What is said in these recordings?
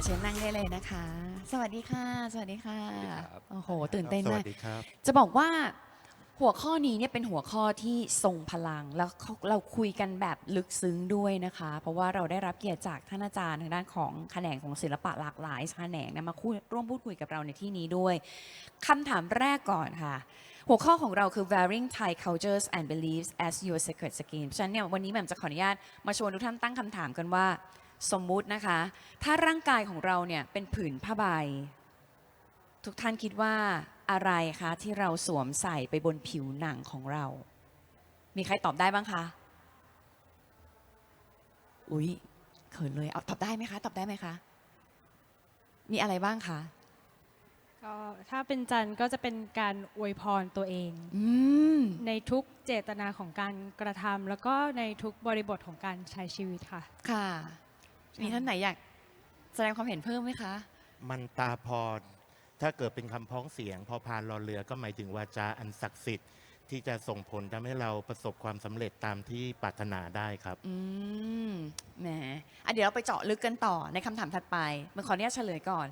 เชิญนั่งได้เลยนะคะ สวัสดีค่ะ สวัสดีค่ะ ครับ โอ้โห ตื่นเต้น สวั มา ส ก ดีครับ จะบอกว่าหัวข้อนี้เนี่ยเป็นหัวข้อที่ทรงพลัง แล้วเราคุยกันแบบลึกซึ้งด้วยนะคะ เพราะว่าเราได้รับเกียรติจากท่านอาจารย์ทางด้านของแขนงของศิลปะหลากหลายแขนงนะมาร่วมพูดคุยกับเราในที่นี้ด้วยคำถามแรกก่อนค่ะ หัวข้อของเราคือ varying Thai cultures and beliefs as your sacred skin เพราะฉะนั้นเนี่ยวันนี้แหม่มจะขออนุญาตมาชวนทุกท่านตั้งคำถามกันว่าสมมุตินะคะถ้าร่างกายของเราเนี่ยเป็นผืนผ้าใบทุกท่านคิดว่าอะไรคะที่เราสวมใส่ไปบนผิวหนังของเรา มีใครตอบได้บ้างคะอุ๊ยเขินเลยเอาตอบได้ไหมคะตอบได้ไหมคะมีอะไรบ้างคะก็ถ้าเป็นจันทร์ก็จะเป็นการอวยพรตัวเอง ม ในทุกเจตนาของการกระทำแล้วก็ในทุกบริบทของการใช้ชีวิตค่ะ ค่ะมีท่านไหนอยากแสดงความเห็นเพิ่มไหมคะ มันตาพร ถ้าเกิดเป็นคำพ้องเสียง พอพานรอเรือก็หมายถึงวาจาอันศักดิ์สิทธิ์ที่จะส่งผลทำให้เราประสบความสำเร็จตามที่ปรารถนาได้ครับ แหมเดี๋ยวเราไปเจาะลึกกันต่อในคำถามถัดไปมันขออนุญาตเฉลยก่อน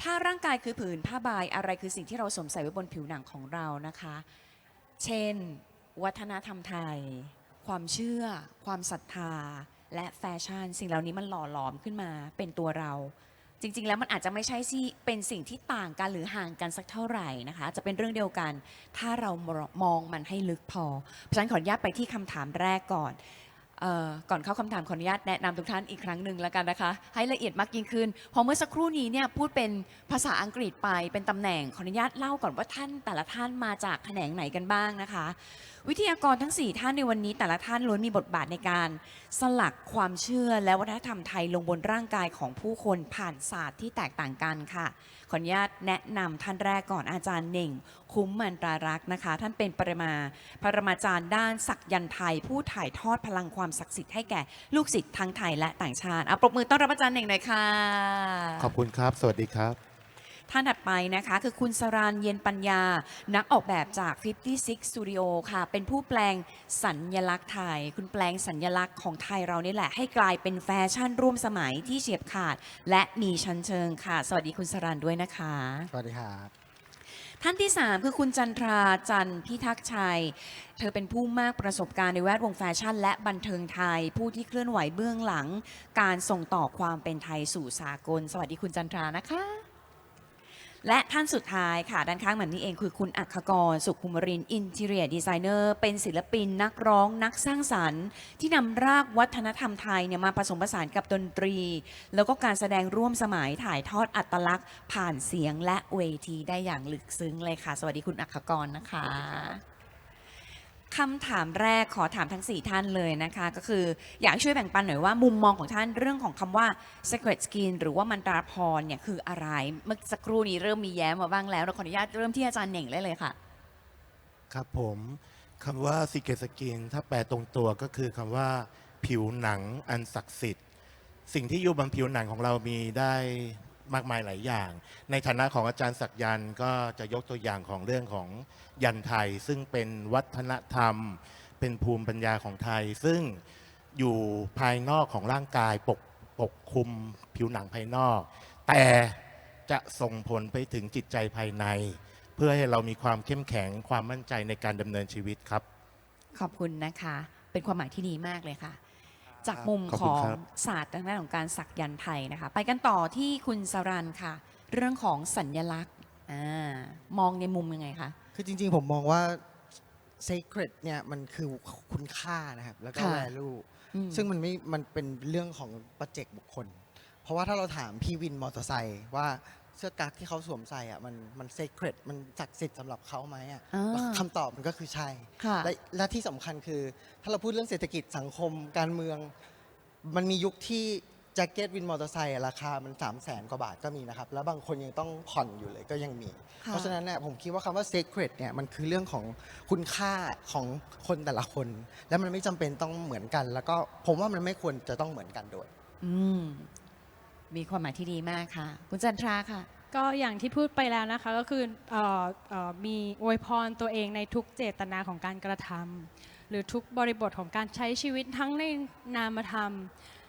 ถ้าร่างกายคือผืนผ้าใบอะไรคือสิ่งที่เราสวมใส่ไว้บนผิวหนังของเรานะคะ เช่น วัฒนธรรมไทย ความเชื่อ ความศรัทธา และแฟชั่น สิ่งเหล่านี้มันหล่อหลอมขึ้นมาเป็นตัวเรา จริงๆ แล้วมันอาจจะไม่ใช่ที่เป็นสิ่งที่ต่างกันหรือห่างกันสักเท่าไหร่นะคะ จะเป็นเรื่องเดียวกัน ถ้าเรามองมันให้ลึกพอ เพราะฉะนั้นขออนุญาตไปที่คำถามแรกก่อน ก่อนเข้าคำถามขออนุญาตแนะนำทุกท่านอีกครั้งหนึ่งแล้วกันนะคะ ให้ละเอียดมากยิ่งขึ้นพอเมื่อสักครู่นี้เนี่ยพูดเป็นภาษาอังกฤษไปเป็นตำแหน่งขออนุญาตเล่าก่อนว่าท่านแต่ละท่านมาจากแขนงไหนกันบ้างนะคะ วิทยากรทั้ง4ท่านในวันนี้แต่ละท่านล้วนมีบทบาทในการสลักความเชื่อและวัฒนธรรมไทยลงบนร่างกายของผู้คนผ่านศาสตร์ที่แตกต่างกันค่ะขออนุญาตแนะนำท่านแรกก่อนอาจารย์เน่งคุ้มมันตรารักษ์นะคะท่านเป็นปรมาจารย์ด้านศักยันต์ไทยผู้ถ่ายทอดพลังความศักดิ์สิทธิ์ให้แก่ลูกศิษย์ทั้งไทยและต่างชาติปรบมือต้อนรับอาจารย์เน่งหน่อยค่ะ ขอบคุณครับ สวัสดีครับ ท่านถัดไปนะคะคือคุณสรานเย็นปัญญา นักออกแบบจาก 56 Studio ค่ะ เป็นผู้แปลงสัญลักษณ์ไทย คุณแปลงสัญลักษณ์ของไทยเรานี่แหละ ให้กลายเป็นแฟชั่นร่วมสมัยที่เฉียบขาด และมีชั้นเชิงค่ะ สวัสดีคุณสรานด้วยนะคะ สวัสดีครับ ท่านที่ 3 คือคุณจันทราจันพิทักษ์ชัย เธอเป็นผู้มากประสบการณ์ในแวดวงแฟชั่น และบันเทิงไทย ผู้ที่เคลื่อนไหวเบื้องหลัง การส่งต่อความเป็นไทยสู่สากล สวัสดีคุณจันทรานะคะ และท่านสุดท้ายค่ะด้านข้างแบบนี้เองคือคุณอัคคกรสุขุมรินทร์อินทีเรียดีไซเนอร์เป็นศิลปินนักร้องนักสร้างสรรค์ ที่นำรากวัฒนธรรมไทยเนี่ยมาผสมผสานกับดนตรี แล้วก็การแสดงร่วมสมัยถ่ายทอดอัตลักษณ์ผ่านเสียงและเวทีได้อย่างลึกซึ้งเลยค่ะ สวัสดีคุณอัคคกรนะคะคำถามแรกขอถามทั้ง4ท่านเลยนะคะก็คืออยากให้ช่วยแบ่งปันหน่อยว่ามุมมองของท่านเรื่องของคำว่า sacred skin หรือว่ามันตราพรเนี่ยคืออะไรเมื่อสักครู่นี้เริ่มมีแย้มมาบ้างแล้วเราขออนุญาตเริ่มที่อาจารย์เหน่งได้เลยค่ะ ครับผมคำว่าซิกเกสกินถ้าแปลตรงตัวก็คือคำว่าผิวหนังอันศักดิ์สิทธิ์ สิ่งที่อยู่บนผิวหนังของเรามีได้มากมายหลายอย่าง ในฐานะของอาจารย์ศักยันต์ก็จะยกตัวอย่างของเรื่องของยันไทย ซึ่งเป็นวัฒนธรรม เป็นภูมิปัญญาของไทย ซึ่งอยู่ภายนอกของร่างกายปกคลุมผิวหนังภายนอก แต่จะส่งผลไปถึงจิตใจภายใน เพื่อให้เรามีความเข้มแข็งความมั่นใจในการดำเนินชีวิตครับ ขอบคุณนะคะ เป็นความหมายที่ดีมากเลยค่ะ จากมุม ขอบ ข คุณ อง ครับ ศาสตร์ทางด้านของการสักยันต์ไทยนะคะ ไปกันต่อที่คุณสรันค่ะ เรื่องของสัญญลักษณ์มองในมุมยังไงคะ คือจริงๆ ผมมองว่า sacred เนี่ยมันคือคุณค่านะครับ แล้วก็ ค่ะ value อืม ซึ่งมันเป็นเรื่องของปัจเจกบุคคล เพราะว่าถ้าเราถามพี่วินมอเตอร์ไซค์ว่าเสื้อกั๊กที่เขาสวมใส่อ่ะมัน sacred มันศักดิ์สิทธิ์สำหรับเขาไหมอ่ะ อ่า คำตอบมันก็คือใช่ ค่ะ และที่สำคัญคือ ถ้าเราพูดเรื่องเศรษฐกิจสังคมการเมือง มันมียุคที่แจ็คเก็ตวินมอเตอร์ไซค์ราคามัน300,000 กว่าบาทก็มีนะครับ แล้วบางคนยังต้องผ่อนอยู่เลยก็ยังมี ค่ะ เพราะฉะนั้นเนี่ยผมคิดว่าคำว่า sacred เนี่ยมันคือเรื่องของคุณค่าของคนแต่ละคน และมันไม่จำเป็นต้องเหมือนกัน แล้วก็ผมว่ามันไม่ควรจะต้องเหมือนกันด้วย อืมมีความหมายที่ดีมากค่ะ คุณจันทราค่ะ ก็อย่างที่พูดไปแล้วนะคะก็คือมีอวยพรตัวเองในทุกเจตนาของการกระทำหรือทุกบริบทของการใช้ชีวิตทั้งในนามธรรม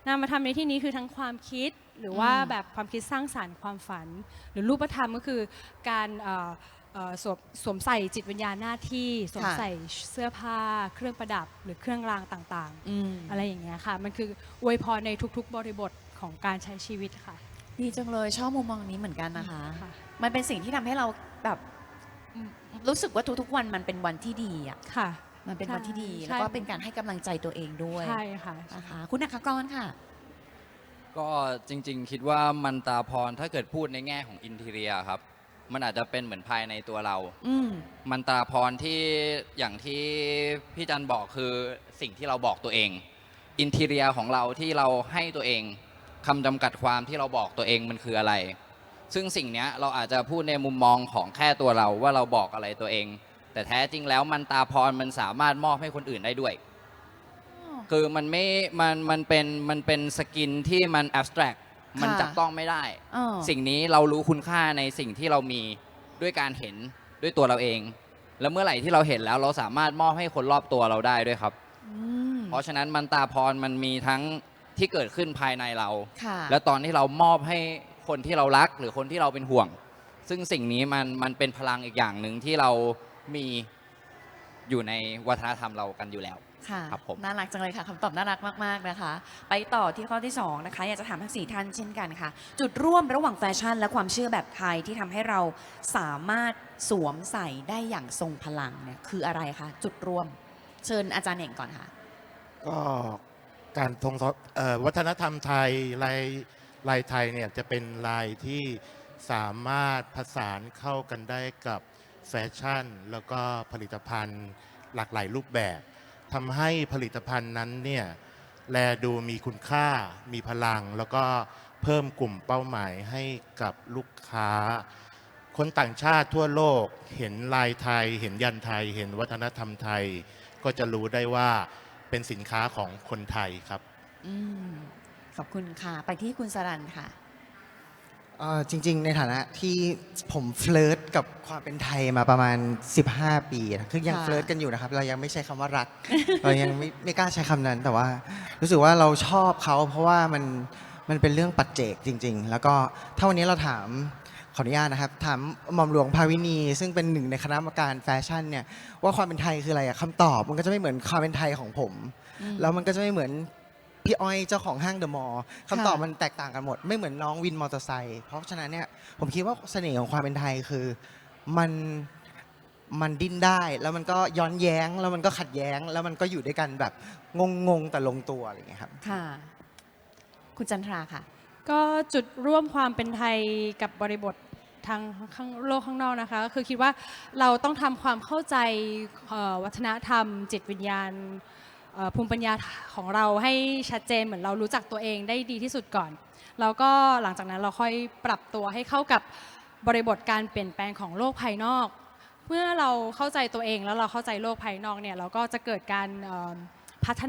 นามธรรมในที่นี้คือทั้งความคิดหรือว่าแบบความคิดสร้างสรรค์ความฝัน หรือรูปธรรมก็คือการสวมใส่จิตวิญญาณหน้าที่สวมใส่เสื้อผ้า เครื่องประดับหรือเครื่องรางต่างๆอะไรอย่างเงี้ยค่ะมันคืออวยพรในทุกๆบริบทของการใช้ชีวิตค่ะ ดีจังเลยชอบมุมมองนี้เหมือนกันนะคะ ค่ะ มันเป็นสิ่งที่ทำให้เราแบบรู้สึกว่าทุกๆวันมันเป็นวันที่ดีอ่ะ ค่ะ มันเป็นวันที่ดี ใช่ แล้วก็เป็นการให้กำลังใจตัวเองด้วย ใช่ค่ะ นะคะคุณอัครกรค่ะ ก็จริงๆ คิดว่ามันตราพรถ้าเกิดพูดในแง่ของอินทีเรียครับ มันอาจจะเป็นเหมือนภายในตัวเรา อืม มันตราพรที่อย่างที่พี่จันบอกคือสิ่งที่เราบอกตัวเองอินทีเรียของเราที่เราให้ตัวเองคำจำกัดความที่เราบอกตัวเองมันคืออะไร ซึ่งสิ่งเนี้ยเราอาจจะพูดในมุมมองของแค่ตัวเราว่าเราบอกอะไรตัวเอง แต่แท้จริงแล้วมันตราพรมันสามารถมอบให้คนอื่นได้ด้วย คือมันไม่มันเป็นสกินที่มันแอบสแตรกมันจับต้องไม่ได้ อ๋อ สิ่งนี้เรารู้คุณค่าในสิ่งที่เรามีด้วยการเห็นด้วยตัวเราเอง แล้วเมื่อไหร่ที่เราเห็นแล้วเราสามารถมอบให้คนรอบตัวเราได้ด้วยครับ เพราะฉะนั้นมันตราพรมันมีทั้งที่เกิดขึ้นภายในเรา ค่ะ และตอนที่เรามอบให้คนที่เรารักหรือคนที่เราเป็นห่วง ซึ่งสิ่งนี้มันเป็นพลังอีกอย่างหนึ่งที่เรามีอยู่ในวัฒนธรรมเรากันอยู่แล้ว ค่ะ ครับผม น่ารักจังเลยค่ะคำตอบน่ารักมากๆนะคะ ไปต่อที่ข้อที่2นะคะอยากจะถามทั้ง4ท่านเช่นกันค่ะ จุดร่วมระหว่างแฟชั่นและความเชื่อแบบไทยที่ทำให้เราสามารถสวมใส่ได้อย่างทรงพลังเนี่ยคืออะไรคะจุดร่วม เชิญอาจารย์เน่งก่อนค่ะ ก็การทงวัฒนธรรมไทยลายไทยเนี่ยจะเป็นลายที่สามารถผสานเข้ากันได้กับแฟชั่น แล้วก็ผลิตภัณฑ์หลากหลายรูปแบบทำให้ผลิตภัณฑ์นั้นเนี่ยแลดูมีคุณค่ามีพลัง แล้วก็เพิ่มกลุ่มเป้าหมายให้กับลูกค้า คนต่างชาติทั่วโลกเห็นลายไทย เห็นยันไทย เห็นวัฒนธรรมไทย ก็จะรู้ได้ว่าเป็นสินค้าของคนไทยครับ อืมขอบคุณค่ะ ไปที่คุณสรันค่ะ จริง ๆ ในฐานะที่ผมเฟลิร์ตกับความเป็นไทยมาประมาณ 15 ปีนะคือยัง ค่ะ เฟลิร์ตกันอยู่นะครับ เรายังไม่ใช้คำว่ารัก เรายังไม่กล้าใช้คำนั้น แต่ว่ารู้สึกว่าเราชอบเขาเพราะว่ามันเป็นเรื่องปัจเจกจริง ๆ แล้วก็ถ้าวันนี้เราถามขออนุญาตนะครับ ถามหม่อมหลวงภาวินี ซึ่งเป็นหนึ่งในคณะกรรมการแฟชั่นเนี่ยว่าความเป็นไทยคืออะไรอะคำตอบมันก็จะไม่เหมือนความเป็นไทยของผม แล้วมันก็จะไม่เหมือนพี่อ้อยเจ้าของห้างเดอะมอลล์คำตอบมันแตกต่างกันหมด ไม่เหมือนน้องวินมอเตอร์ไซค์เพราะฉะนั้นเนี่ยผมคิดว่าเสน่ห์ของความเป็นไทยคือมันดิ้นได้ แล้วมันก็ย้อนแย้ง แล้วมันก็ขัดแย้ง แล้วมันก็อยู่ด้วยกันแบบงงๆแต่ลงตัวอะไรอย่างเงี้ยครับ ค่ะ คุณจันทราค่ะ ก็จุดร่วมความเป็นไทยกับบริบททางข้างโลกข้างนอกนะคะก็คือคิดว่าเราต้องทำความเข้าใจวัฒนธรรม จิตวิญญาณภูมิปัญญาของเราให้ชัดเจนเหมือนเรารู้จักตัวเองได้ดีที่สุดก่อน แล้วก็หลังจากนั้นเราค่อยปรับตัวให้เข้ากับบริบทการเปลี่ยนแปลงของโลกภายนอก เมื่อเราเข้าใจตัวเองแล้วเราเข้าใจโลกภายนอกเนี่ยเราก็จะเกิดการพัฒ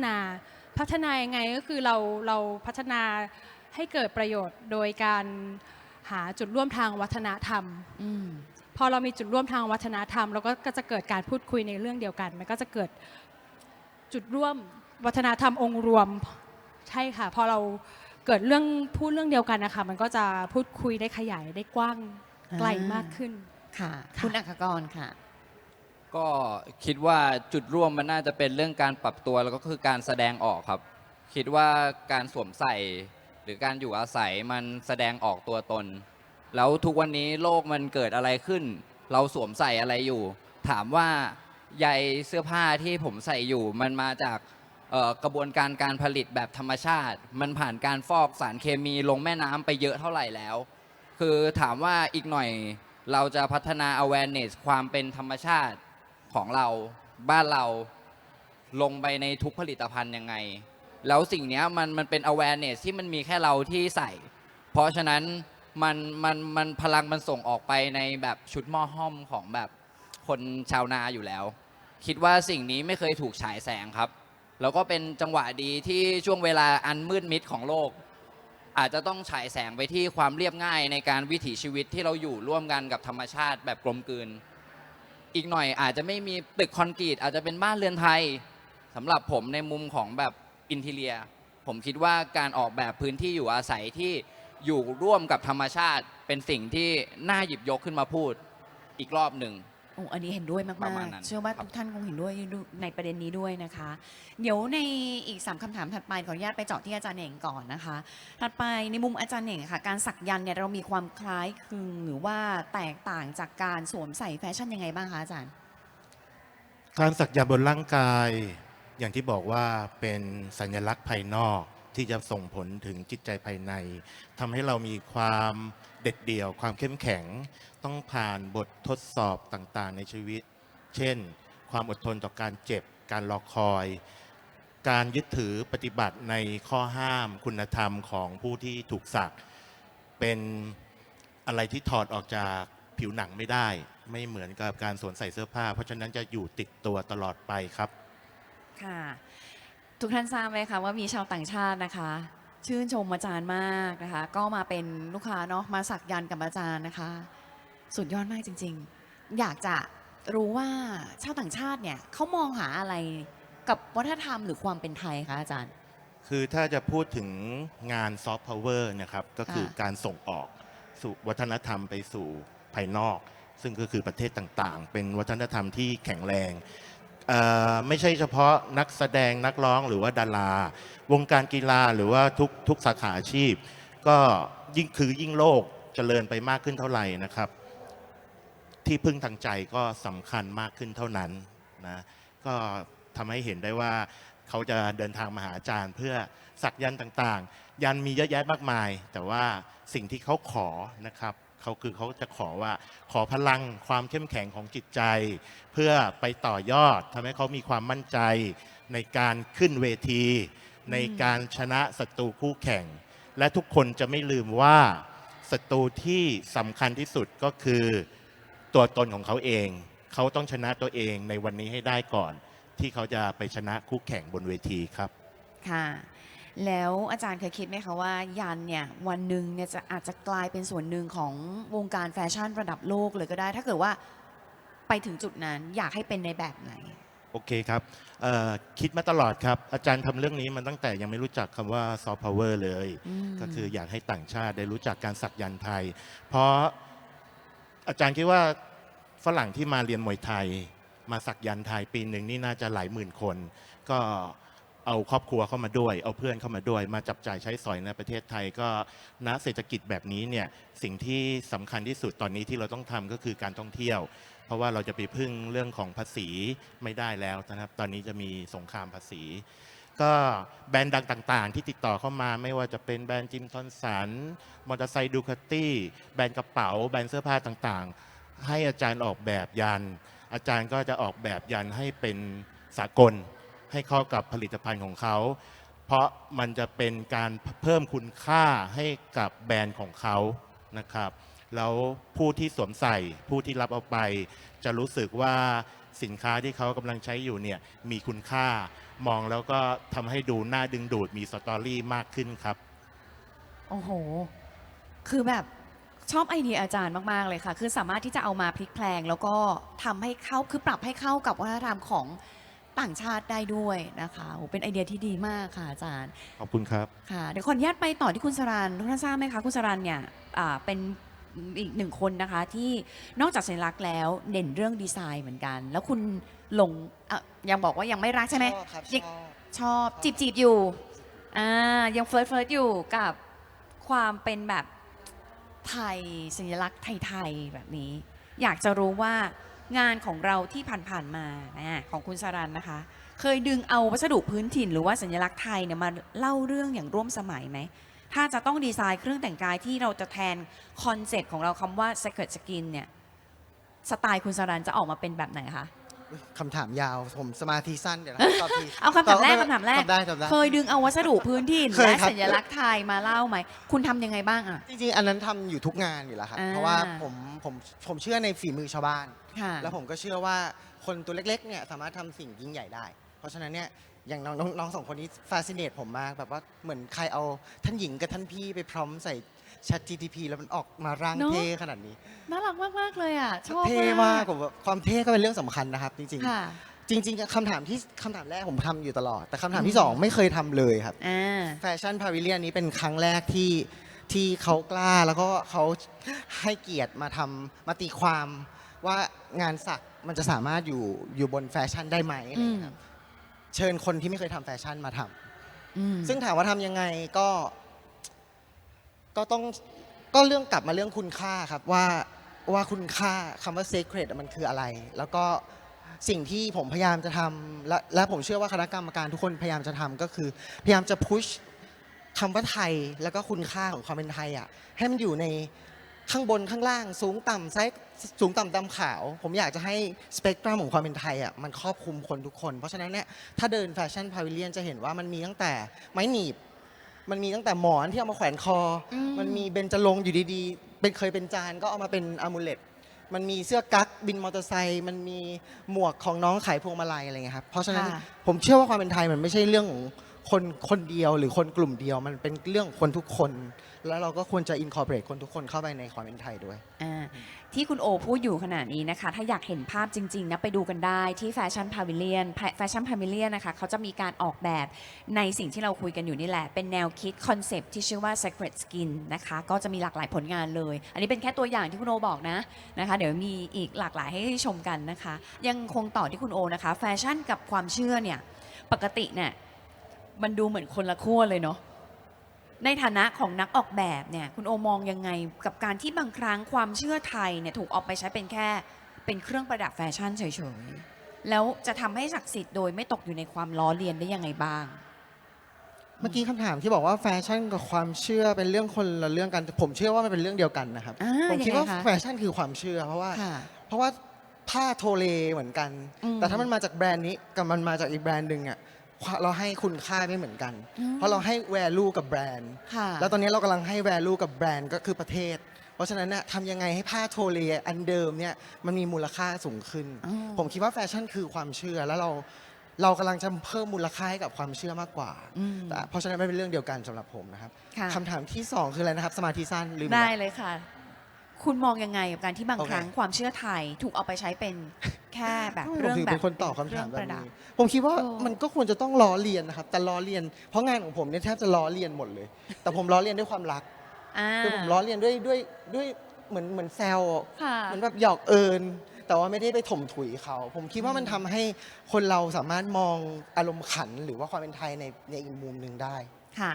นายังไงก็คือเราพัฒนาให้เกิดประโยชน์โดยการหาจุดร่วมทางวัฒนธรรม อืม พอเรามีจุดร่วมทางวัฒนธรรมเราก็จะเกิดการพูดคุยในเรื่องเดียวกัน มันก็จะเกิดจุดร่วมวัฒนธรรมองค์รวมใช่ค่ะพอเราเกิดเรื่องพูดเรื่องเดียวกันนะคะมันก็จะพูดคุยได้ขยายได้กว้างไกลมากขึ้น ค่ะ คุณอัครกรค่ะ ก็คิดว่าจุดร่วมมันน่าจะเป็นเรื่องการปรับตัวแล้วก็คือการแสดงออกครับ คิดว่าการสวมใส่หรือการอยู่อาศัยมันแสดงออกตัวตน แล้วทุกวันนี้โลกมันเกิดอะไรขึ้น เราสวมใส่อะไรอยู่ ถามว่าใยเสื้อผ้าที่ผมใส่อยู่มันมาจากกระบวนการการผลิตแบบธรรมชาติ มันผ่านการฟอกสารเคมีลงแม่น้ำไปเยอะเท่าไหร่แล้ว คือถามว่าอีกหน่อยเราจะพัฒนา awareness ความเป็นธรรมชาติของเราบ้านเราลงไปในทุกผลิตภัณฑ์ยังไง แล้วสิ่งเนี้ยมันเป็น awareness ที่มันมีแค่เราที่ใส่ เพราะฉะนั้นมันพลังมันส่งออกไปในแบบชุดหม้อห้อมของแบบคนชาวนาอยู่แล้ว คิดว่าสิ่งนี้ไม่เคยถูกฉายแสงครับ แล้วก็เป็นจังหวะดีที่ช่วงเวลาอันมืดมิดของโลก อาจจะต้องฉายแสงไปที่ความเรียบง่ายในการวิถีชีวิตที่เราอยู่ร่วมกันกับธรรมชาติแบบกลมกลืน อีกหน่อยอาจจะไม่มีตึกคอนกรีตอาจจะเป็นบ้านเรือนไทยสำหรับผมในมุมของแบบอินทีเรีย ผ ผมคิดว่าการออกแบบพื้นที่อยู่อาศัยที่อยู่ร่วมกับธรรมชาติเป็นสิ่งที่น่าหยิบยกขึ้นมาพูดอีกรอบหนึ่ง โอ้อันนี้เห็นด้วยมา ประ ก มาณนั้น ๆ เชื่อว่า ครับ ทุกท่านคงเห็นด้วยในประเด็นนี้ด้วยนะคะ เดี๋ยวในอีก 3คำถามถัดไปขออนุญาตไปเจาะที่อาจารย์เน่งก่อนนะคะ ถัดไปในมุมอาจารย์เน่งค่ะ การสักยันต์เนี่ยเรามีความคล้ายคลึงหรือว่าแตกต่างจากการสวมใส่แฟชั่นยังไงบ้างคะอาจารย์ การสักยันต์บนร่างกายอย่างที่บอกว่าเป็นสัญลักษณ์ภายนอกที่จะส่งผลถึงจิตใจภายในทำให้เรามีความเด็ดเดี่ยว ความเข้มแข็ง ต้องผ่านบททดสอบต่างๆในชีวิต เช่น ความอดทนต่อการเจ็บ การรอคอย การยึดถือปฏิบัติในข้อห้ามคุณธรรมของผู้ที่ถูกสักเป็นอะไรที่ถอดออกจากผิวหนังไม่ได้ ไม่เหมือนกับการสวมใส่เสื้อผ้า เพราะฉะนั้นจะอยู่ติดตัวตลอดไปครับ ค่ะ ทุกท่านทราบไหมคะว่ามีชาวต่างชาตินะคะ ชื่นชมอาจารย์มากนะคะ ก็มาเป็นลูกค้าเนาะมาสักยันต์กับอาจารย์นะคะ สุดยอดมากจริงๆ อยากจะรู้ว่าชาวต่างชาติเนี่ยเขามองหาอะไรกับวัฒนธรรมหรือความเป็นไทยคะอาจารย์ คือถ้าจะพูดถึงงานซอฟต์พาวเวอร์นะครับก็คือ ค่ะ การส่งออกสู่วัฒนธรรมไปสู่ภายนอก ซึ่งก็คือประเทศต่างๆ เป็นวัฒนธรรมที่แข็งแรงไม่ใช่เฉพาะนักแสดงนักร้องหรือว่าดารา วงการกีฬาหรือว่าทุกสาขาอาชีพ ก็ยิ่งโลกเจริญไปมากขึ้นเท่าไหร่นะครับ ที่พึ่งทางใจก็สำคัญมากขึ้นเท่านั้นนะก็ทำให้เห็นได้ว่าเขาจะเดินทางมาหาอาจารย์เพื่อสักยันต์ต่างๆ ยันมีเยอะแยะมากมาย แต่ว่าสิ่งที่เขาขอนะครับเขาจะขอว่าขอพลังความเข้มแข็งของจิตใจ เพื่อไปต่อยอดทำให้เขามีความมั่นใจในการขึ้นเวที ในการชนะศัตรูคู่แข่ง และทุกคนจะไม่ลืมว่าศัตรูที่สำคัญที่สุดก็คือตัวตนของเขาเอง เขาต้องชนะตัวเองในวันนี้ให้ได้ก่อน ที่เขาจะไปชนะคู่แข่งบนเวทีครับ ค่ะ แล้วอาจารย์เคยคิดไหมคะว่ายันเนี่ยวันหนึ่งเนี่ยอาจจะกลายเป็นส่วนหนึ่งของวงการแฟชั่นระดับโลกเลยก็ได้ ถ้าเกิดว่าไปถึงจุดนั้นอยากให้เป็นในแบบไหน โอเคครับคิดมาตลอดครับ อาจารย์ทำเรื่องนี้มันตั้งแต่ยังไม่รู้จักคำว่าซอฟต์พาวเวอร์เลย ก็คืออยากให้ต่างชาติได้รู้จักการสักยันต์ไทย เพราะอาจารย์คิดว่าฝรั่งที่มาเรียนมวยไทย มาสักยันต์ไทยปีหนึ่งนี่น่าจะหลายหมื่นคน ก็เอาครอบครัวเข้ามาด้วย เอาเพื่อนเข้ามาด้วย มาจับจ่ายใช้สอยในประเทศไทย ก็ณเศรษฐกิจแบบนี้เนี่ยสิ่งที่สำคัญที่สุดตอนนี้ที่เราต้องทำก็คือการท่องเที่ยว เพราะว่าเราจะไปพึ่งเรื่องของภาษีไม่ได้แล้วนะครับ ตอนนี้จะมีสงครามภาษี ก็แบรนด์ดังต่างๆ ที่ติดต่อเข้ามาไม่ว่าจะเป็นแบรนด์จิมทอนสันมอเตอร์ไซค์ดูคาตี้แบรนด์กระเป๋าแบรนด์เสื้อผ้าต่างๆ ให้อาจารย์ออกแบบยัน อาจารย์ก็จะออกแบบยันให้เป็นสากล ให้เข้ากับผลิตภัณฑ์ของเขา เพราะมันจะเป็นการเพิ่มคุณค่าให้กับแบรนด์ของเขานะครับแล้วผู้ที่สวมใส่ผู้ที่รับเอาไป จะรู้สึกว่าสินค้าที่เขากำลังใช้อยู่เนี่ยมีคุณค่ามองแล้วก็ทำให้ดูน่าดึงดูดมีสตอรี่มากขึ้นครับ โอ้โห คือแบบชอบไอเดียอาจารย์มาก ๆ เลยค่ะ คือสามารถที่จะเอามาพลิกแพลงแล้วก็ทำให้เข้า คือปรับให้เข้ากับวัฒนธรรมของต่างชาติได้ด้วยนะคะโอ้เป็นไอเดียที่ดีมากค่ะอาจารย์ ขอบคุณครับ ค่ะ เดี๋ยวขออนุญาตไปต่อที่คุณสรันทุกท่านทราบไหมคะ คุณสรันเนี่ยเป็นอีกหนึ่งคนนะคะที่นอกจากสัญลักษณ์แล้วเด่นเรื่องดีไซน์เหมือนกัน แล้วคุณหลงยังบอกว่ายังไม่รักใช่ไหม ชอบครับ ยัง ชอบ ชอบจีบอยู่ยังเฟิร์สอยู่กับความเป็นแบบไทยสัญลักษณ์ไทยๆแบบนี้ อยากจะรู้ว่างานของเราที่ผ่านๆมาของคุณสรันนะคะ เคยดึงเอาวัสดุพื้นถิ่นหรือว่าสัญลักษณ์ไทยเนี่ยมาเล่าเรื่องอย่างร่วมสมัยไหม ถ้าจะต้องดีไซน์เครื่องแต่งกายที่เราจะแทนคอนเซ็ปต์ของเราคำว่า Sacred Skin เนี่ยสไตล์คุณสรันจะออกมาเป็นแบบไหนคะ คำถามยาวผมสมาธิสั้นเดี๋ยวนะตอบที เอาคำถามแรก ตอบได้ตอบได้ เคยดึงเอาวัสดุพื้นถิ่น เคย และ ครับ สัญลักษณ์ไทยมาเล่าไหม คุณทำยังไงบ้างอ่ะ จริงๆ อันนั้นทำอยู่ทุกงานอยู่แล้วครับ อ่า เพราะว่าผมเชื่อในฝีมือชาวบ้าน ค่ะ แล้วผมก็เชื่อว่าคนตัวเล็กๆ เนี่ยสามารถทำสิ่งยิ่งใหญ่ได้ เพราะฉะนั้นเนี่ยอย่างน้องสองคนนี้ฟาซิเนตผมมากแบบว่าเหมือนใครเอาท่านหญิงกับท่านพี่ไปพร้อมใส่ Chat GTP แล้วมันออกมาร่าง เนอะ เท่ขนาดนี้ น่ารักมาก ๆ เลยอ่ะ ชอบ เท่มากผมว่าความเท่ก็เป็นเรื่องสำคัญนะครับจริง ค่ะ จริงๆคำถามแรกผมทำอยู่ตลอด แต่คำถามที่สองไม่เคยทำเลยครับ อ่า แฟชั่นพาวิเลียนนี้เป็นครั้งแรกที่เขากล้าแล้วก็เขาให้เกียรติมาตีความว่างานสักมันจะสามารถอยู่บนแฟชั่นได้ไหมอะไรอย่างเงี้ยครับเชิญคนที่ไม่เคยทำแฟชั่นมาทำซึ่งถามว่าทำยังไงก็ต้องก็เรื่องกลับมาเรื่องคุณค่าครับว่าคุณค่าคำว่า sacred มันคืออะไร แล้วก็สิ่งที่ผมพยายามจะทำและผมเชื่อว่าคณะกรรมการทุกคนพยายามจะทำก็คือพยายามจะพุชคำว่าไทยแล้วก็คุณค่าของความเป็นไทยอ่ะให้มันอยู่ในข้างบนข้างล่างสูงต่ำซ้ายสูงต่ำดำขาว ผมอยากจะให้สเปกตรัมของความเป็นไทยอ่ะมันครอบคลุมคนทุกคน เพราะฉะนั้นเนี่ยถ้าเดินแฟชั่นพาวิเลียนจะเห็นว่ามันมีตั้งแต่ไม้หนีบ มันมีตั้งแต่หมอนที่เอามาแขวนคออมันมีเบญจรงค์อยู่ดีๆเคยเป็นจานก็เอามาเป็นอามูเลตมันมีเสื้อกั๊กบินมอเตอร์ไซค์มันมีหมวกของน้องขายพวงมาลัยอะไรเงี้ยครับเพราะฉะนั้น ค่ะ ผมเชื่อว่าความเป็นไทยมันไม่ใช่เรื่องของคนเดียวหรือคนกลุ่มเดียว มันเป็นเรื่องของคนทุกคน แล้วเราก็ควรจะอินคอร์เปรตคนทุกคนเข้าไปในความเป็นไทยด้วย อ่าที่คุณโอพูดอยู่ขนาดนี้นะคะ ถ้าอยากเห็นภาพจริงๆนะไปดูกันได้ที่แฟชั่นพาวิเลียนนะคะเขาจะมีการออกแบบในสิ่งที่เราคุยกันอยู่นี่แหละ เป็นแนวคิดคอนเซปต์ที่ชื่อว่า Sacred Skin นะคะก็จะมีหลากหลายผลงานเลย อันนี้เป็นแค่ตัวอย่างที่คุณโอบอกนะคะเดี๋ยวมีอีกหลากหลายให้ชมกันนะคะ ยังคงต่อที่คุณโอนะคะแฟชั่นกับความเชื่อเนี่ยปกติเนี่ยมันดูเหมือนคนละขั้วเลยเนาะ ในฐานะของนักออกแบบเนี่ยคุณโอมองยังไงกับการที่บางครั้งความเชื่อไทยเนี่ยถูกออกไปใช้เป็นแค่เป็นเครื่องประดับแฟชั่นเฉยๆแล้วจะทำให้ศักดิ์สิทธิ์โดยไม่ตกอยู่ในความล้อเลียนได้ยังไงบ้าง เมื่อกี้คำถามที่บอกว่าแฟชั่นกับความเชื่อเป็นเรื่องคนละเรื่องกันผมเชื่อว่ามันเป็นเรื่องเดียวกันนะครับ ผมคิดว่า ยังไงคะ แฟชั่นคือความเชื่อเพราะว่า ค่ะ ผ้าโทเลเหมือนกัน แต่ถ้ามันมาจากแบรนด์นี้กับมันมาจากอีกแบรนด์หนึ่งอ่ะเราให้คุณค่าไม่เหมือนกัน เพราะเราให้ value กับแบรนด์ ค่ะ แล้วตอนนี้เรากำลังให้ value กับแบรนด์ก็คือประเทศ เพราะฉะนั้นน่ะทำยังไงให้ผ้าโทเลอันเดิมเนี่ยมันมีมูลค่าสูงขึ้น อ๋อ ผมคิดว่าแฟชั่นคือความเชื่อแล้วเรากำลังจะเพิ่มมูลค่าให้กับความเชื่อมากกว่าแต่เพราะฉะนั้นมันเป็นเรื่องเดียวกันสำหรับผมนะครับ ค่ะ คำถามที่สองคืออะไรนะครับสมาธิสั้นลืม ได้ แล้ว เลยค่ะ คุณมองยังไงกับการที่บาง โอเค ครั้งความเชื่อไทยถูกเอาไปใช้เป็นแค่แบบ ผม เรื่อง ถือ แบบ เป็นคนตอบคำถาม เค แบ รื่อบ งประดั นี้ผมคิดว่า โอ้ มันก็ควรจะต้องล้อเลียนนะครับแต่ล้อเลียนเพราะงานของผมเนี่ยแทบจะล้อเลียนหมดเลย แต่ผมล้อเลียนด้วยความรัก คือผมล้อเลียนด้วยเหมือนแซว ค่ะ เหมือนแบบหยอกเอิญแต่ว่าไม่ได้ไปถมถุยเขา ผมคิดว่ามันทำให้คนเราสามารถมองอารมณ์ขัน หรือว่าความเป็นไทยในอีกมุมหนึ่งได้ ค่ะ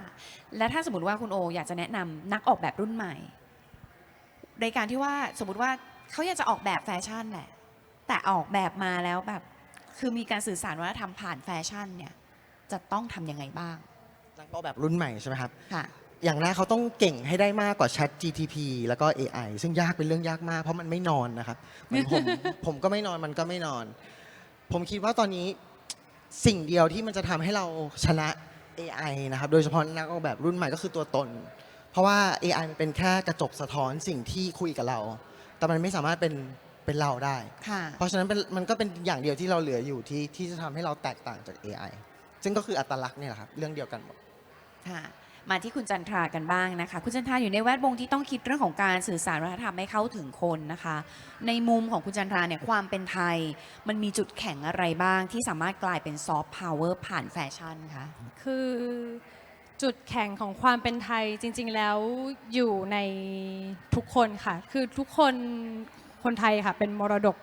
และถ้าสมมติว่าคุณโออยากจะแนะนำนักออกแบบรุ่นใหม่ในการที่ว่าสมมติว่าเขาอยากจะออกแบบแฟชั่นแหละ แต่ออกแบบมาแล้วแบบคือมีการสื่อสารวัฒนธรรมผ่านแฟชั่นเนี่ยจะต้องทำยังไงบ้าง นักออกแบบรุ่นใหม่ใช่ไหมครับ ค่ะ อย่างแรกเขาต้องเก่งให้ได้มากกว่า Chat GTP แล้วก็ AI ซึ่งยากเป็นเรื่องยากมากเพราะมันไม่นอนนะครับเหมือนผมก็ไม่นอนมันก็ไม่นอน ผมคิดว่าตอนนี้สิ่งเดียวที่มันจะทำให้เราชนะ AI นะครับโดยเฉพาะนักออกแบบรุ่นใหม่ก็คือตัวตน เพราะว่า AI มันเป็นแค่กระจกสะท้อนสิ่งที่คุยกับเรา แต่มันไม่สามารถเป็นเราได้ ค่ะ เพราะฉะนั้นมันก็เป็นอย่างเดียวที่เราเหลืออยู่ที่จะทำให้เราแตกต่างจาก AI ซึ่งก็คืออัตลักษณ์เนี่ยแหละครับเรื่องเดียวกันหมด ค่ะ มาที่คุณจันทรากันบ้างนะคะ คุณจันทราอยู่ในแวดวงที่ต้องคิดเรื่องของการสื่อสารวัฒนธรรมให้เข้าถึงคนนะคะ ในมุมของคุณจันทราเนี่ยความเป็นไทย มันมีจุดแข็งอะไรบ้างที่สามารถกลายเป็นซอฟต์พาวเวอร์ผ่านแฟชั่นคะ คือจุดแข็งของความเป็นไทยจริง ๆ แล้วอยู่ในทุกคนค่ะ คือทุกคนไทยค่ะเป็นมรดก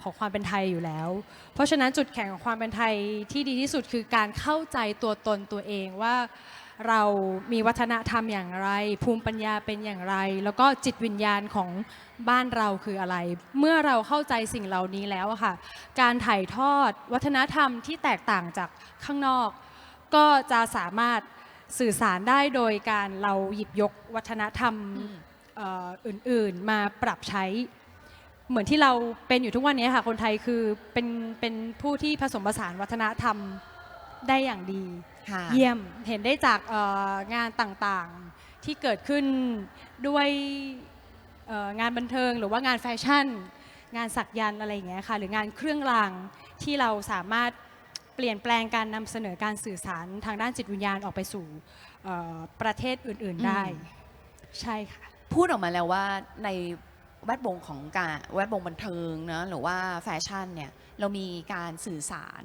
ของความเป็นไทยอยู่แล้ว เพราะฉะนั้นจุดแข็งของความเป็นไทยที่ดีที่สุดคือการเข้าใจตัวตนตัวเองว่าเรามีวัฒนธรรมอย่างไร ภูมิปัญญาเป็นอย่างไร แล้วก็จิตวิญญาณของบ้านเราคืออะไร เมื่อเราเข้าใจสิ่งเหล่านี้แล้วอะค่ะการถ่ายทอดวัฒนธรรมที่แตกต่างจากข้างนอก ก็จะสามารถสื่อสารได้โดยการเราหยิบยกวัฒนธรรมอื่นๆมาปรับใช้ เหมือนที่เราเป็นอยู่ทุกวันนี้ค่ะคนไทยคือเป็นผู้ที่ผสมผสานวัฒนธรรมได้อย่างดี ค่ะ เยี่ยมเห็นได้จากงานต่างๆที่เกิดขึ้นด้วยงานบันเทิงหรือว่างานแฟชั่น งานสักยันต์อะไรอย่างเงี้ยค่ะหรืองานเครื่องรางที่เราสามารถเปลี่ยนแปลงการนำเสนอการสื่อสารทางด้านจิตวิญญาณออกไปสู่ประเทศอื่นๆได้ ใช่ค่ะ พูดออกมาแล้วว่าใน แวดวงของการแวดวงบันเทิงนะหรือว่าแฟชั่นเนี่ยเรามีการสื่อสาร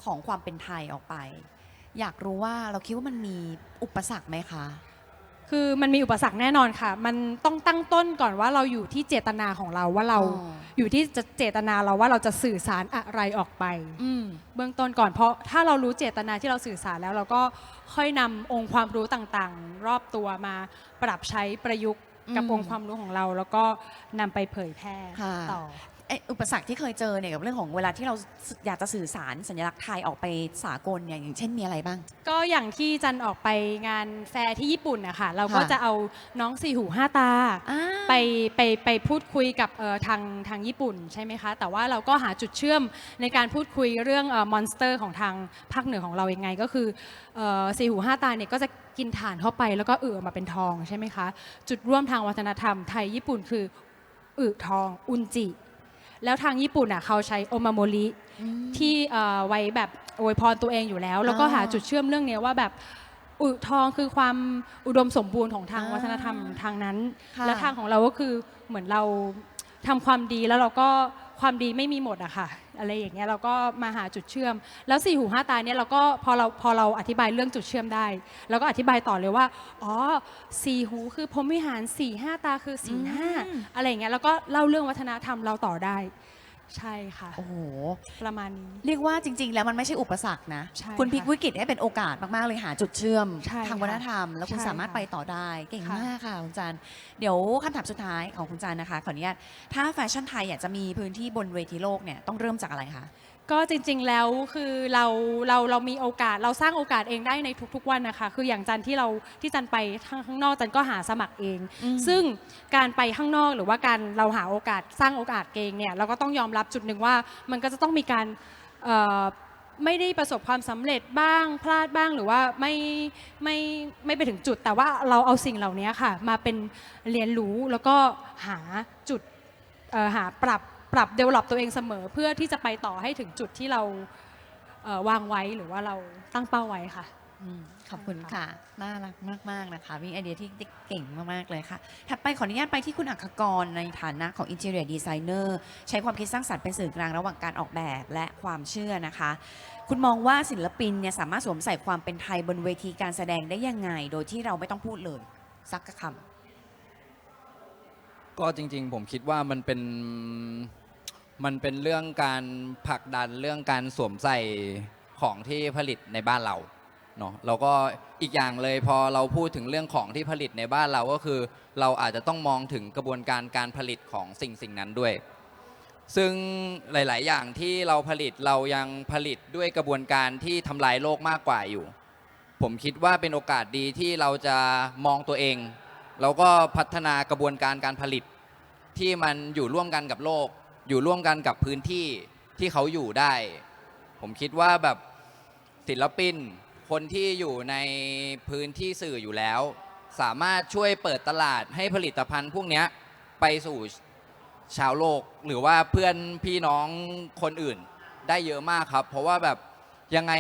ของความเป็นไทยออกไป อยากรู้ว่าเราคิดว่ามันมีอุปสรรคไหมคะ คือมันมีอุปสรรคแน่นอนค่ะ มันต้องตั้งต้นก่อนว่าเราอยู่ที่เจตนาของเราว่าเรา อ๋อ อยู่ที่เจตนาเราว่าเราจะสื่อสารอะไรออกไป อืม เบื้องต้นก่อนเพราะถ้าเรารู้เจตนาที่เราสื่อสารแล้วเราก็ค่อยนำองค์ความรู้ต่างๆ รอบตัวมาปรับใช้ประยุกต์กับ อืม องค์ความรู้ของเรา แล้วก็นำไปเผยแพร่ ค่ะ ต่อ อุปสรรคที่เคยเจอเนี่ยกับเรื่องของเวลาที่เราอยากจะสื่อสารสัญลักษณ์ไทยออกไปสากลเนี่ยอย่างเช่นมีอะไรบ้าง ก็อย่างที่จันออกไปงานแฟร์ที่ญี่ปุ่นนะคะเราก็ ค่ะ จะเอาน้องสี่หูห้าตา อ่า ไปพูดคุยกับทางญี่ปุ่นใช่ไหมคะ แต่ว่าเราก็หาจุดเชื่อมในการพูดคุยเรื่องมอนสเตอร์ของทางภาคเหนือของเรายังไงก็คือสี่หูห้าตาเนี่ยก็จะกินถ่านเข้าไปแล้วก็มาเป็นทองใช่ไหมคะ จุดร่วมทางวัฒนธรรมไทยญี่ปุ่นคือทองอุนจิ แล้วทางญี่ปุ่นอ่ะเขาใช้โอมาโมริที่ไว้แบบอวยพรตัวเองอยู่แล้ว แล้วก็หาจุดเชื่อมเรื่องเนี้ยว่าแบบทองคือความอุดมสมบูรณ์ของทางวัฒนธรรมทางนั้น ค่ะ และทางของเราก็คือเหมือนเราทำความดีแล้วเราก็ความดีไม่มีหมดอะค่ะอะไรอย่างเงี้ยเราก็มาหาจุดเชื่อม แล้วสี่หูห้าตาเนี่ยเราก็พอเราอธิบายเรื่องจุดเชื่อมได้เราก็อธิบายต่อเลยว่าอ๋อสี่หูคือพรหมวิหารสี่ห้าตาคือศีลห้าอะไรอย่างเงี้ยแล้วก็เล่าเรื่องวัฒนธรรมเราต่อได้ใช่ค่ะ โอ้โห ประมาณนี้ เรียกว่าจริง ๆ แล้วมันไม่ใช่อุปสรรคนะ ใช่ คุณพลิก ค่ะ วิกฤตให้เป็นโอกาสมากๆเลยหาจุดเชื่อม ใช่ ทาง ค่ะ วัฒนธรรม แล้วคุณ ใช่ สามารถ ค่ะ ไปต่อได้เก่ง ค่ะ มากค่ะคุณจันเดี๋ยวคำถามสุดท้ายของคุณจันนะคะขออนุญาตถ้าแฟชั่นไทยอยากจะมีพื้นที่บนเวทีโลกเนี่ยต้องเริ่มจากอะไรคะ ก็จริงๆแล้วคือเรามีโอกาสเราสร้างโอกาสเองได้ในทุกๆวันนะคะคืออย่างจันที่จันไปข้างนอกจันก็หาสมัครเอง อืม ซึ่งการไปข้างนอกหรือว่าการเราหาโอกาสสร้างโอกาสเองเนี่ยเราก็ต้องยอมรับจุดหนึ่งว่ามันก็จะต้องมีการไม่ได้ประสบความสำเร็จบ้างพลาดบ้างหรือว่าไม่ไปถึงจุด แต่ว่าเราเอาสิ่งเหล่านี้ค่ะมาเป็นเรียนรู้แล้วก็หาจุดหาปรับ develop ตัวเองเสมอเพื่อที่จะไปต่อให้ถึงจุดที่เราวางไว้หรือว่าเราตั้งเป้าไว้ค่ะ ขอบคุณค่ะ น่ารักมาก ๆ นะคะ มีไอเดียที่เก่งมาก ๆ เลยค่ะ ถัดไปขออนุญาตไปที่คุณอัครกรในฐานะของ Interior Designer ใช้ความคิดสร้างสรรค์เป็นสื่อกลางระหว่างการออกแบบและความเชื่อนะคะ คุณมองว่าศิลปินเนี่ยสามารถสวมใส่ความเป็นไทยบนเวทีการแสดงได้ยังไง โดยที่เราไม่ต้องพูดเลย สักคำ ก็จริงๆ ผมคิดว่ามันเป็นเรื่องการผลักดันเรื่องการสวมใส่ของที่ผลิตในบ้านเราเนาะแล้วก็อีกอย่างเลยพอเราพูดถึงเรื่องของที่ผลิตในบ้านเราก็คือ เราอาจจะต้องมองถึงกระบวนการการผลิตของสิ่งนั้นด้วย ซึ่งหลาย ๆ อย่างที่เราผลิตเรายังผลิตด้วยกระบวนการที่ทำลายโลกมากกว่าอยู่ ผมคิดว่าเป็นโอกาสดีที่เราจะมองตัวเองแล้วก็พัฒนากระบวนการการผลิตที่มันอยู่ร่วมกันกับโลก อยู่ร่วมกันกับพื้นที่ที่เขาอยู่ได้ ผมคิดว่าแบบศิลปินคนที่อยู่ในพื้นที่สื่ออยู่แล้ว สามารถช่วยเปิดตลาดให้ผลิตภัณฑ์พวกเนี้ยไปสู่ชาวโลก หรือว่าเพื่อนพี่น้องคนอื่นได้เยอะมากครับ เพราะว่าแบบยังไง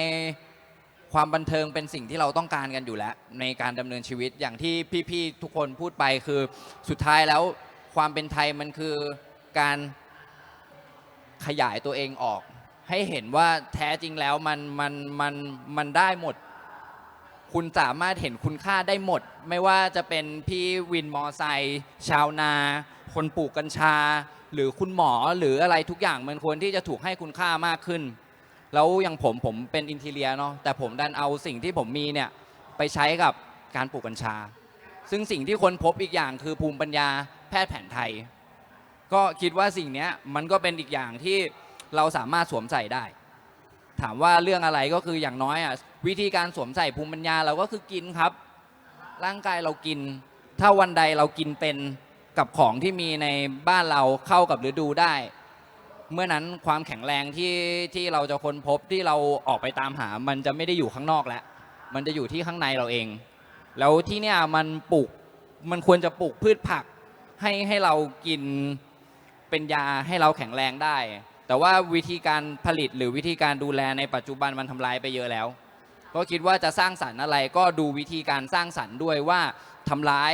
ความบันเทิงเป็นสิ่งที่เราต้องการกันอยู่แล้ว ในการดำเนินชีวิตอย่างที่พี่ๆทุกคนพูดไปคือสุดท้ายแล้วความเป็นไทยมันคือการขยายตัวเองออก ให้เห็นว่าแท้จริงแล้วมันได้หมด คุณสามารถเห็นคุณค่าได้หมด ไม่ว่าจะเป็นพี่วินมอไซค์ชาวนา คนปลูกกัญชา หรือคุณหมอหรืออะไรทุกอย่างมันควรที่จะถูกให้คุณค่ามากขึ้น แล้วอย่างผมเป็นอินทีเรียเนาะแต่ผมดันเอาสิ่งที่ผมมีเนี่ยไปใช้กับการปลูกกัญชา ซึ่งสิ่งที่คนพบอีกอย่างคือภูมิปัญญาแพทย์แผนไทย ก็คิดว่าสิ่งนี้มันก็เป็นอีกอย่างที่เราสามารถสวมใส่ได้ ถามว่าเรื่องอะไรก็คืออย่างน้อยวิธีการสวมใส่ภูมิปัญญาเราก็คือกินครับ ร่างกายเรากิน ถ้าวันใดเรากินเป็นกับของที่มีในบ้านเราเข้ากับฤดูได้ เมื่อนั้นความแข็งแรงที่เราจะค้นพบที่เราออกไปตามหา มันจะไม่ได้อยู่ข้างนอกแล้ว มันจะอยู่ที่ข้างในเราเอง แล้วที่เนี่ยมันควรจะปลูกพืชผักให้เรากินเป็นยาให้เราแข็งแรงได้ แต่ว่าวิธีการผลิตหรือวิธีการดูแลในปัจจุบันมันทำลายไปเยอะแล้ว ก็คิดว่าจะสร้างสรรค์อะไรก็ดูวิธีการสร้างสรรค์ด้วยว่าทำร้าย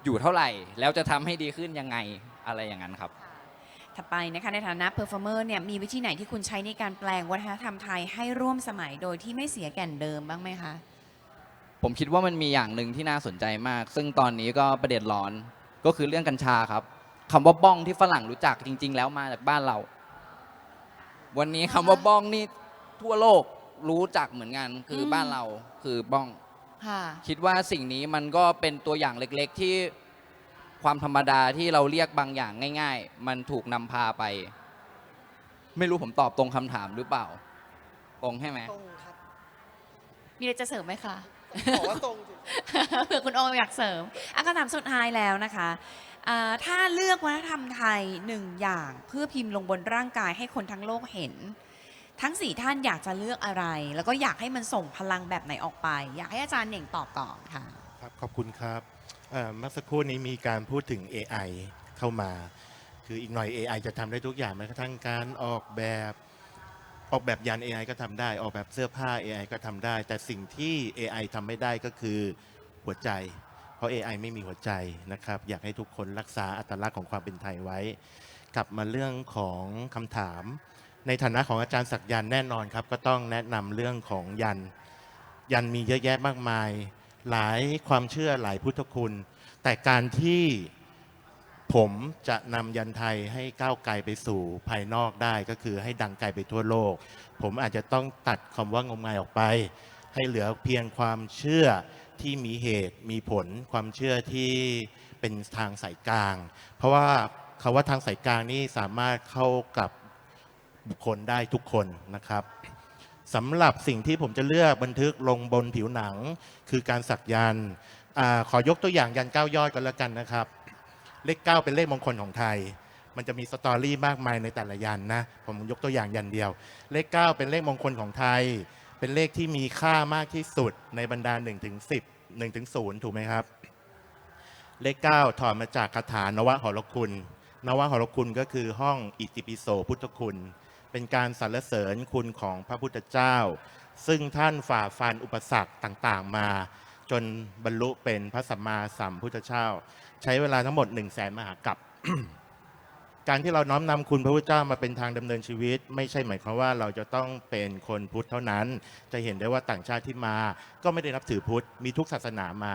อยู่เท่าไหร่ แล้วจะทำให้ดีขึ้นยังไงอะไรอย่างนั้นครับ ถัดไปนะคะในฐานะเพอร์ฟอร์เมอร์เนี่ยมีวิธีไหนที่คุณใช้ในการแปลงวัฒนธรรมไทยให้ร่วมสมัยโดยที่ไม่เสียแก่นเดิมบ้างไหมคะ ผมคิดว่ามันมีอย่างหนึ่งที่น่าสนใจมาก ซึ่งตอนนี้ก็ประเด็นร้อนก็คือเรื่องกัญชาครับคำว่าบ้องที่ฝรั่งรู้จักจริง ๆ แล้วมาจากบ้านเรา วันนี้คำว่าบ้องนี่ทั่วโลกรู้จักเหมือนกันคือบ้านเราคือบ้อง ค่ะ คิดว่าสิ่งนี้มันก็เป็นตัวอย่างเล็กๆที่ความธรรมดาที่เราเรียกบางอย่างง่าย ๆ มันถูกนำพาไป ไม่รู้ผมตอบตรงคำถามหรือเปล่า ตรงใช่ไหม ตรงครับ มีอะไรจะเสริมไหมคะ บอกว่าตรง เผื่อคุณโออยากเสริมคำถามสุดท้ายแล้วนะคะถ้าเลือกวัฒนธรรมไทยหนึ่งอย่างเพื่อพิมพ์ลงบนร่างกายให้คนทั้งโลกเห็น ทั้ง 4 ท่านอยากจะเลือกอะไร แล้วก็อยากให้มันส่งพลังแบบไหนออกไป อยากให้อาจารย์เหน่งตอบก่อนค่ะ ครับขอบคุณครับเมื่อสักครู่นี้มีการพูดถึง AI เข้ามา คืออีกหน่อย AI จะทำได้ทุกอย่างแม้กระทั่งการออกแบบยาน AI ก็ทำได้ ออกแบบเสื้อผ้า AI ก็ทำได้ แต่สิ่งที่ AI ทำไม่ได้ก็คือหัวใจ เพราะ AI ไม่มีหัวใจนะครับ อยากให้ทุกคนรักษาอัตลักษณ์ของความเป็นไทยไว้ กลับมาเรื่องของคำถาม ในฐานะของอาจารย์ศักยันต์แน่นอนครับ ก็ต้องแนะนำเรื่องของยันมีเยอะแยะมากมาย หลายความเชื่อหลายพุทธคุณ แต่การที่ผมจะนำยันไทยให้ก้าวไกลไปสู่ภายนอกได้ก็คือให้ดังไกลไปทั่วโลก ผมอาจจะต้องตัดคำว่างมงายออกไป ให้เหลือเพียงความเชื่อที่มีเหตุมีผล ความเชื่อที่เป็นทางสายกลาง เพราะว่าคำว่าทางสายกลางนี่สามารถเข้ากับบุคคลได้ทุกคนนะครับสำหรับสิ่งที่ผมจะเลือกบันทึกลงบนผิวหนังคือการสักยันต์ขอยกตัวอย่างยัน9 ยอดกันแล้วกันนะครับ เลข 9 เป็นเลขมงคลของไทย มันจะมีสตอรี่มากมายในแต่ละยันนะ ผมยกตัวอย่างยันเดียว เลข 9 เป็นเลขมงคลของไทย เป็นเลขที่มีค่ามากที่สุดในบรรดา1 ถึง 10 1 ถึง 0 ถูกไหมครับ เลข 9 ถอดมาจากคาถานวหรคุณ นวหรคุณก็คือห้องอิติปิโสพุทธคุณ เป็นการสรรเสริญคุณของพระพุทธเจ้า ซึ่งท่านฝ่าฟันอุปสรรคต่างๆมา จนบรรลุเป็นพระสัมมาสัมพุทธเจ้า ใช้เวลาทั้งหมด 100,000 มหากัป การที่เราน้อมนำคุณพระพุทธเจ้ามาเป็นทางดำเนินชีวิต ไม่ใช่หมายความว่าเราจะต้องเป็นคนพุทธเท่านั้น จะเห็นได้ว่าต่างชาติที่มา ก็ไม่ได้นับถือพุทธ มีทุกศาสนามา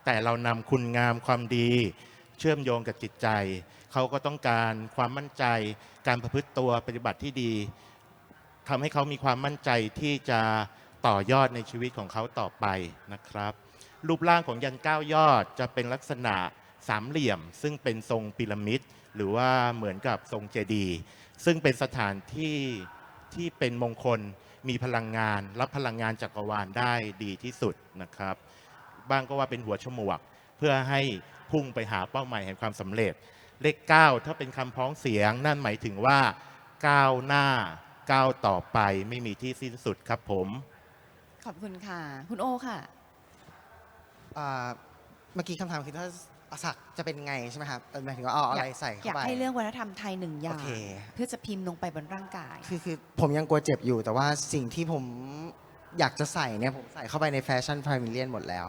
แต่เรานำคุณงามความดี เชื่อมโยงกับจิตใจ เขาก็ต้องการความมั่นใจ การประพฤติตัวปฏิบัติที่ดีทำให้เขามีความมั่นใจที่จะต่อยอดในชีวิตของเขาต่อไปนะครับ รูปร่างของยัน9 ยอดจะเป็นลักษณะสามเหลี่ยม ซึ่งเป็นทรงพีระมิด หรือว่าเหมือนกับทรงเจดีย์ซึ่งเป็นสถานที่เป็นมงคลมีพลังงานรับพลังงานจักรวาลได้ดีที่สุดนะครับบ้างก็ว่าเป็นหัวฉมวก เพื่อให้พุ่งไปหาเป้าหมายแห่งความสำเร็จ เลข 9 ถ้าเป็นคำพ้องเสียงนั่นหมายถึงว่าก้าวหน้าก้าวต่อไปไม่มีที่สิ้นสุดครับผม ขอบคุณค่ะ คุณโอค่ะ เมื่อกี้คำถามคือถ้าสักจะเป็นไงใช่ไหมครับหมายถึงว่าเอาอะไรใส่ อยา เข้าก ไป ให้เรื่องวัฒนธรรมไทยหนึ่งอย่าง โอเค เพื่อจะพิมพ์ลงไปบนร่างกาย คือผมยังกลัวเจ็บอยู่ แต่ว่าสิ่งที่ผมอยากจะใส่เนี่ยผมใส่เข้าไปในแฟชั่นพาวิเลียนหมดแล้ว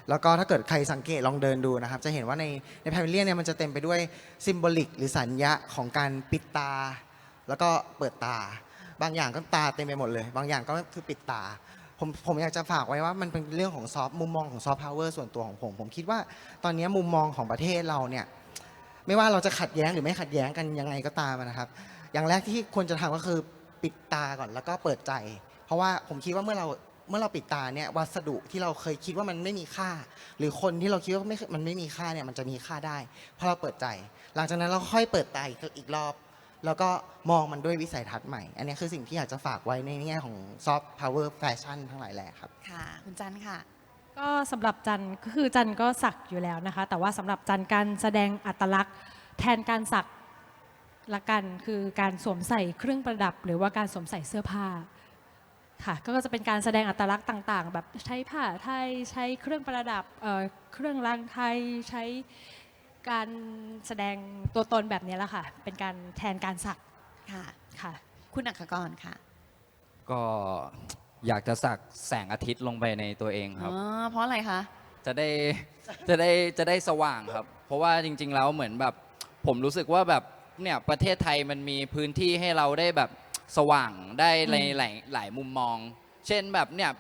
แล้วก็ถ้าเกิดใครสังเกตลองเดินดูนะครับ จะเห็นว่าในพาวิเลียนเนี่ยมันจะเต็มไปด้วยซิมโบลิกหรือสัญญะของการปิดตา แล้วก็เปิดตา บางอย่างก็ตาเต็มไปหมดเลย บางอย่างก็คือปิดตา ผมอยากจะฝากไว้ว่ามันเป็นเรื่องของมุมมองของซอฟต์พาวเวอร์ส่วนตัวของผมคิดว่าตอนนี้มุมมองของประเทศเราเนี่ยไม่ว่าเราจะขัดแย้งหรือไม่ขัดแย้งกันยังไงก็ตามนะครับ อย่างแรกที่ควรจะทำก็คือปิดตาก่อนแล้วก็เปิดใจ เพราะว่าผมคิดว่าเมื่อเราปิดตาเนี่ยวัสดุที่เราเคยคิดว่ามันไม่มีค่า หรือคนที่เราคิดว่ามันไม่มีค่าเนี่ยมันจะมีค่าได้เพราะเราเปิดใจ หลังจากนั้นเราค่อยเปิดตาอีกรอบ แล้วก็มองมันด้วยวิสัยทัศน์ใหม่ อันนี้คือสิ่งที่อยากจะฝากไว้ในแง่ของซอฟต์พาวเวอร์แฟชั่นทั้งหลายแหล่ครับ ค่ะ คุณจันค่ะ ก็สำหรับจันก็คือจันก็สักอยู่แล้วนะคะ แต่ว่าสำหรับจันการแสดงอัตลักษณ์แทนการสักละกันคือการสวมใส่เครื่องประดับ หรือว่าการสวมใส่เสื้อผ้าค่ะก็จะเป็นการแสดงอัตลักษณ์ต่างๆ แบบใช้ผ้าไทยใช้เครื่องประดับเครื่องรางไทยใช้การแสดงตัวตนแบบนี้แหละค่ะเป็นการแทนการสัก ค่ะ ค่ะ คุณอัครกรค่ะ ก็อยากจะสักแสงอาทิตย์ลงไปในตัวเองครับ อ๋อ เพราะอะไรคะ จะได้สว่างครับ เพราะว่าจริง ๆ แล้วเหมือนแบบผมรู้สึกว่าแบบเนี่ยประเทศไทยมันมีพื้นที่ให้เราได้แบบสว่างได้ในหลายมุมมอง เช่นแบบเนี่ย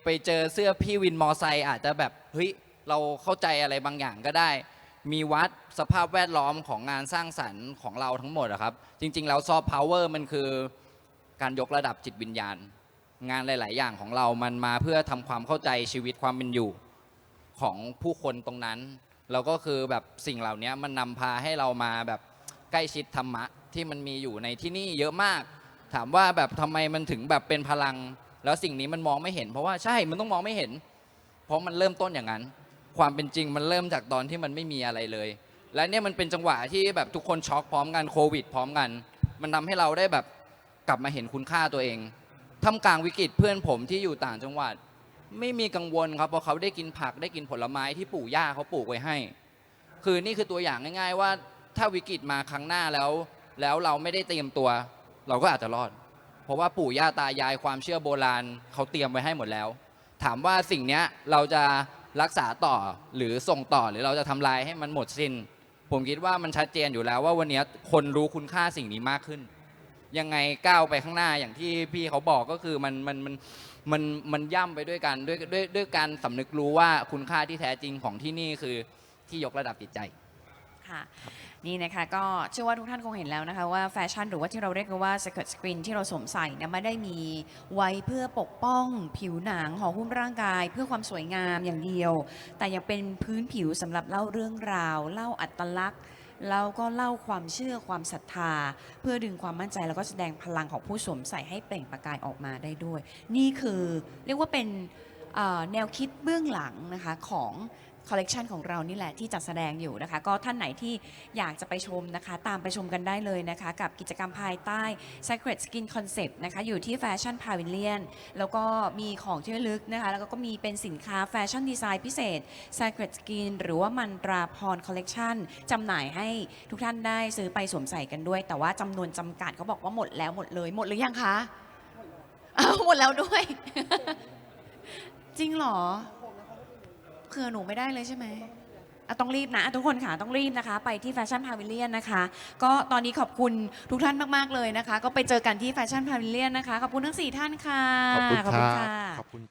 ไปเจอเสื้อพี่วินมอไซค์อาจจะแบบเฮ้ยเราเข้าใจอะไรบางอย่างก็ได้ มีวัดสภาพแวดล้อมของงานสร้างสรรค์ของเราทั้งหมดอะครับ จริง ๆ แล้วซอฟต์พาวเวอร์มันคือการยกระดับจิตวิญญาณ งานหลาย ๆ อย่างของเรามันมาเพื่อทำความเข้าใจชีวิตความเป็นอยู่ของผู้คนตรงนั้นแล้วก็คือแบบสิ่งเหล่านี้มันนำพาให้เรามาแบบใกล้ชิดธรรมะที่มันมีอยู่ในที่นี่เยอะมาก ถามว่าแบบทำไมมันถึงแบบเป็นพลัง แล้วสิ่งนี้มันมองไม่เห็น เพราะว่าใช่มันต้องมองไม่เห็น เพราะมันเริ่มต้นอย่างนั้น ความเป็นจริงมันเริ่มจากตอนที่มันไม่มีอะไรเลย และเนี่ยมันเป็นจังหวะที่แบบทุกคนช็อกพร้อมกันโควิดพร้อมกัน มันทำให้เราได้แบบกลับมาเห็นคุณค่าตัวเองท่ามกลางวิกฤตเพื่อนผมที่อยู่ต่างจังหวัด ไม่มีกังวลครับเพราะเขาได้กินผักได้กินผลไม้ที่ปู่ย่าเขาปลูกไว้ให้ คือนี่คือตัวอย่างง่าย ๆ ว่าถ้าวิกฤตมาครั้งหน้าแล้วเราไม่ได้เตรียมตัว เราก็อาจจะรอด เพราะว่าปู่ย่าตายายความเชื่อโบราณเขาเตรียมไว้ให้หมดแล้ว ถามว่าสิ่งเนี้ยเราจะรักษาต่อหรือส่งต่อหรือเราจะทำลายให้มันหมดสิ้น ผมคิดว่ามันชัดเจนอยู่แล้วว่าวันนี้คนรู้คุณค่าสิ่งนี้มากขึ้น ยังไงก้าวไปข้างหน้าอย่างที่พี่เขาบอกก็คือมันย่ำไปด้วยกันด้วยการสำนึกรู้ว่าคุณค่าที่แท้จริงของที่นี่คือที่ยกระดับจิตใจ ค่ะนี่นะคะก็เชื่อว่าทุกท่านคงเห็นแล้วนะคะว่าแฟชั่นหรือว่าที่เราเรียกกันว่า skirt screen ที่เราสวมใส่เนี่ยไม่ได้มีไว้เพื่อปกป้องผิวหนังห่อหุ้มร่างกายเพื่อความสวยงามอย่างเดียว แต่ยังเป็นพื้นผิวสำหรับเล่าเรื่องราว เล่าอัตลักษณ์แล้วก็เล่าความเชื่อความศรัทธา เพื่อดึงความมั่นใจแล้วก็แสดงพลังของผู้สวมใส่ให้เปล่งประกายออกมาได้ด้วย นี่คือเรียกว่าเป็นแนวคิดเบื้องหลังนะคะของคอลเลกชันของเรานี่แหละที่จัดแสดงอยู่นะคะ ก็ท่านไหนที่อยากจะไปชมนะคะ ตามไปชมกันได้เลยนะคะ กับกิจกรรมภายใต้ Sacred Skin Concept นะคะอยู่ที่ Fashion Pavilion แล้วก็มีของที่ระลึกนะคะ แล้วก็มีเป็นสินค้าแฟชั่นดีไซน์พิเศษ Sacred Skin หรือว่ามันตราพรคอลเลกชันจำหน่ายให้ทุกท่านได้ซื้อไปสวมใส่กันด้วย แต่ว่าจำนวนจำกัดเขาบอกว่าหมดแล้วหมดเลยหมดหรือยังคะอ้าวหมดแล้วด้วย จริงเหรอ เผื่อหนูไม่ได้เลยใช่ไหมต้องรีบนะทุกคนค่ะต้องรีบนะคะ ไปที่แฟชั่นพาวิเลียนนะคะ ก็ตอนนี้ขอบคุณทุกท่านมาก ๆ เลยนะคะ ก็ไปเจอกันที่แฟชั่นพาวิเลียนนะคะ ขอบคุณทั้ง 4 ท่านค่ะ ขอบคุณครับ ค่ะ ขอบคุณ